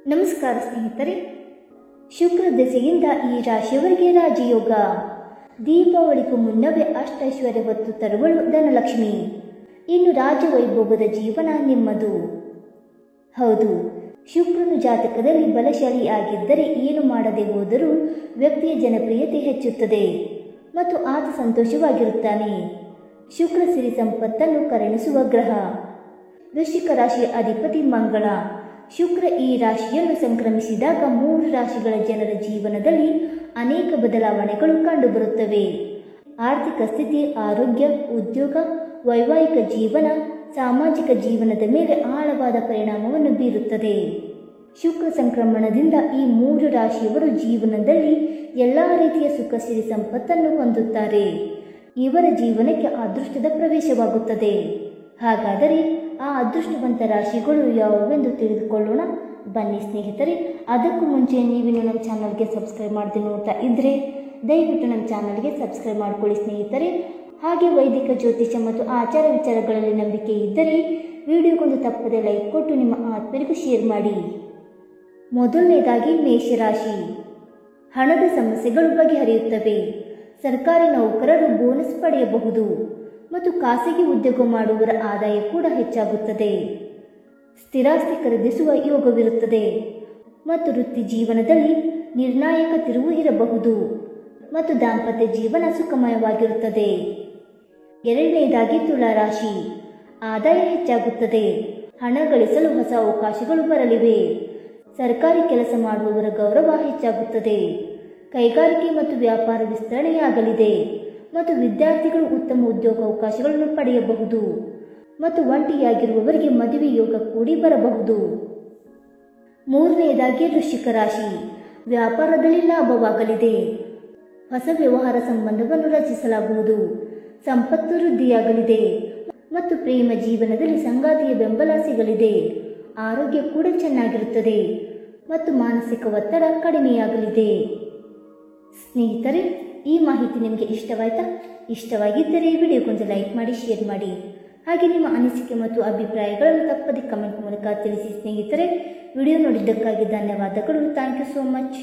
ನಮಸ್ಕಾರ ಸ್ನೇಹಿತರೆ, ಶುಕ್ರ ದೆಸೆಯಿಂದ ಈ ರಾಶಿಯವರಿಗೆ ರಾಜಯೋಗ. ದೀಪಾವಳಿಗೂ ಮುನ್ನವೇ ಅಷ್ಟೈಶ್ವರ್ಯ ಹೊತ್ತು ತರುವಳು ಧನಲಕ್ಷ್ಮಿ. ಇನ್ನು ರಾಜವೈಭೋಗದ ಜೀವನ ನಿಮ್ಮದು. ಹೌದು, ಶುಕ್ರನು ಜಾತಕದಲ್ಲಿ ಬಲಶಾಲಿ ಆಗಿದ್ದರೆ ಏನು ಮಾಡದೆ ಹೋದರೂ ವ್ಯಕ್ತಿಯ ಜನಪ್ರಿಯತೆ ಹೆಚ್ಚುತ್ತದೆ ಮತ್ತು ಆತ ಸಂತೋಷವಾಗಿರುತ್ತಾನೆ. ಶುಕ್ರ ಸಿರಿ ಸಂಪತ್ತನ್ನು ಕರುಣಿಸುವ ಗ್ರಹ. ವೃಶ್ಚಿಕ ರಾಶಿಯ ಅಧಿಪತಿ ಮಂಗಳ. ಶುಕ್ರ ಈ ರಾಶಿಯನ್ನು ಸಂಕ್ರಮಿಸಿದಾಗ 3 ರಾಶಿಗಳ ಜನರ ಜೀವನದಲ್ಲಿ ಅನೇಕ ಬದಲಾವಣೆಗಳು ಕಂಡುಬರುತ್ತವೆ. ಆರ್ಥಿಕ ಸ್ಥಿತಿ, ಆರೋಗ್ಯ, ಉದ್ಯೋಗ, ವೈವಾಹಿಕ ಜೀವನ, ಸಾಮಾಜಿಕ ಜೀವನದ ಮೇಲೆ ಆಳವಾದ ಪರಿಣಾಮವನ್ನು ಬೀರುತ್ತದೆ. ಶುಕ್ರ ಸಂಕ್ರಮಣದಿಂದ ಈ 3 ರಾಶಿಯವರು ಜೀವನದಲ್ಲಿ ಎಲ್ಲ ರೀತಿಯ ಸುಖ ಸಿರಿ ಸಂಪತ್ತನ್ನು ಹೊಂದುತ್ತಾರೆ. ಇವರ ಜೀವನಕ್ಕೆ ಅದೃಷ್ಟದ ಪ್ರವೇಶವಾಗುತ್ತದೆ. ಹಾಗಾದರೆ ಆ ಅದೃಷ್ಟವಂತ ರಾಶಿಗಳು ಯಾವುವೆಂದು ತಿಳಿದುಕೊಳ್ಳೋಣ ಬನ್ನಿ ಸ್ನೇಹಿತರೆ. ಅದಕ್ಕೂ ಮುಂಚೆ ನೀವಿನ್ನು ನಮ್ಮ ಚಾನಲ್ಗೆ ಸಬ್ಸ್ಕ್ರೈಬ್ ಮಾಡದೆ ನೋಡ್ತಾ ಇದ್ದರೆ ದಯವಿಟ್ಟು ನಮ್ಮ ಚಾನಲ್ಗೆ ಸಬ್ಸ್ಕ್ರೈಬ್ ಮಾಡಿಕೊಳ್ಳಿ ಸ್ನೇಹಿತರೆ. ಹಾಗೆ ವೈದಿಕ ಜ್ಯೋತಿಷ್ಯ ಮತ್ತು ಆಚಾರ ವಿಚಾರಗಳಲ್ಲಿ ನಂಬಿಕೆ ಇದ್ದರೆ ವಿಡಿಯೋಗೊಂದು ತಪ್ಪದೆ ಲೈಕ್ ಕೊಟ್ಟು ನಿಮ್ಮ ಆತ್ಮರಿಗೂ ಶೇರ್ ಮಾಡಿ. ಮೊದಲನೇದಾಗಿ ಮೇಷರಾಶಿ. ಹಣದ ಸಮಸ್ಯೆಗಳು ಬಗೆಹರಿಯುತ್ತವೆ. ಸರ್ಕಾರಿ ನೌಕರರು ಬೋನಸ್ ಪಡೆಯಬಹುದು ಮತ್ತು ಖಾಸಗಿ ಉದ್ಯೋಗ ಮಾಡುವವರ ಆದಾಯ ಕೂಡ ಹೆಚ್ಚಾಗುತ್ತದೆ. ಸ್ಥಿರಾಸ್ತಿ ಖರೀದಿಸುವ ಯೋಗವಿರುತ್ತದೆ ಮತ್ತು ವೃತ್ತಿ ಜೀವನದಲ್ಲಿ ನಿರ್ಣಾಯಕ ತಿರುವು ಇರಬಹುದು ಮತ್ತು ದಾಂಪತ್ಯ ಜೀವನ ಸುಖಮಯವಾಗಿರುತ್ತದೆ. ಎರಡನೇದಾಗಿ ತುಲಾರಾಶಿ. ಆದಾಯ ಹೆಚ್ಚಾಗುತ್ತದೆ. ಹಣ ಗಳಿಸಲು ಹೊಸ ಅವಕಾಶಗಳು ಬರಲಿವೆ. ಸರ್ಕಾರಿ ಕೆಲಸ ಮಾಡುವವರ ಗೌರವ ಹೆಚ್ಚಾಗುತ್ತದೆ. ಕೈಗಾರಿಕೆ ಮತ್ತು ವ್ಯಾಪಾರ ವಿಸ್ತರಣೆಯಾಗಲಿದೆ ಮತ್ತು ವಿದ್ಯಾರ್ಥಿಗಳು ಉತ್ತಮ ಉದ್ಯೋಗಾವಕಾಶಗಳನ್ನು ಪಡೆಯಬಹುದು ಮತ್ತು ಒಂಟಿಯಾಗಿರುವವರಿಗೆ ಮದುವೆ ಯೋಗ ಕೂಡಿ ಬರಬಹುದು. ಮೂರನೆಯದಾಗಿ ವೃಶ್ಚಿಕ ರಾಶಿ. ವ್ಯಾಪಾರದಲ್ಲಿ ಲಾಭವಾಗಲಿದೆ. ಹೊಸ ವ್ಯವಹಾರ ಸಂಬಂಧವನ್ನು ರಚಿಸಲಾಗುವುದು. ಸಂಪತ್ತು ವೃದ್ಧಿಯಾಗಲಿದೆ ಮತ್ತು ಪ್ರೇಮ ಜೀವನದಲ್ಲಿ ಸಂಗಾತಿಯ ಬೆಂಬಲ ಸಿಗಲಿದೆ. ಆರೋಗ್ಯ ಕೂಡ ಚೆನ್ನಾಗಿರುತ್ತದೆ ಮತ್ತು ಮಾನಸಿಕ ಒತ್ತಡ ಕಡಿಮೆಯಾಗಲಿದೆ. ಸ್ನೇಹಿತರೆ, ಈ ಮಾಹಿತಿ ನಿಮಗೆ ಇಷ್ಟವಾಯ್ತಾ? ಇಷ್ಟವಾಗಿದ್ದರೆ ವಿಡಿಯೋಗೊಂದು ಲೈಕ್ ಮಾಡಿ, ಶೇರ್ ಮಾಡಿ. ಹಾಗೆ ನಿಮ್ಮ ಅನಿಸಿಕೆ ಮತ್ತು ಅಭಿಪ್ರಾಯಗಳನ್ನು ತಪ್ಪದೆ ಕಮೆಂಟ್ ಮೂಲಕ ತಿಳಿಸಿ ಸ್ನೇಹಿತರೆ. ವಿಡಿಯೋ ನೋಡಿದ್ದಕ್ಕಾಗಿ ಧನ್ಯವಾದಗಳು. Thank you so much.